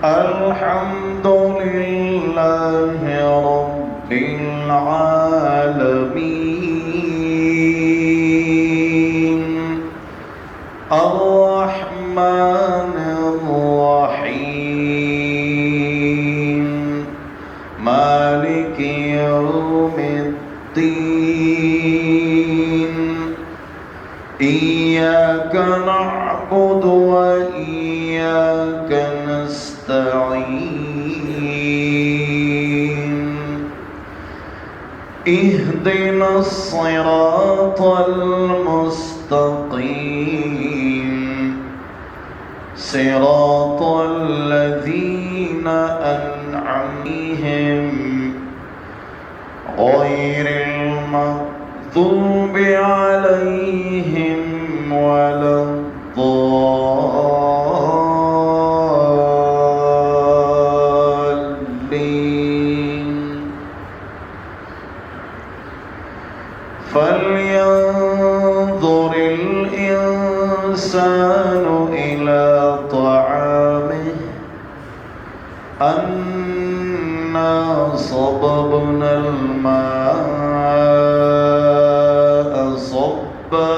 الحمد لله رب العالمين الرحمن الرحيم مالك يوم الدين إياك نعبد وإياك نستعين اهدنا الصراط المستقيم صراط الذين أنعمهم غير المغضوب عليهم ولا الضالين فلينظر الإنسان إلى طعامه أنا صببنا الماء صبا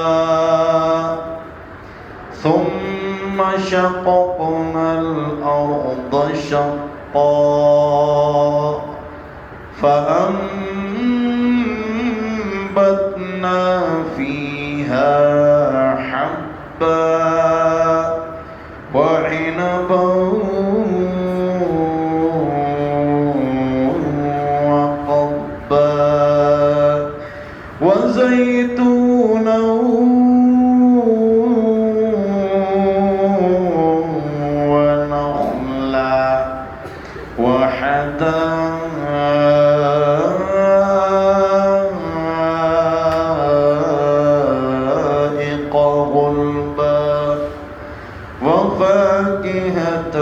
ثم شققنا الأرض شقا فأنبتنا فيها حبا وعنبا وقضبا وزيتونا ونخلا وحدائق غلبا وفاكهة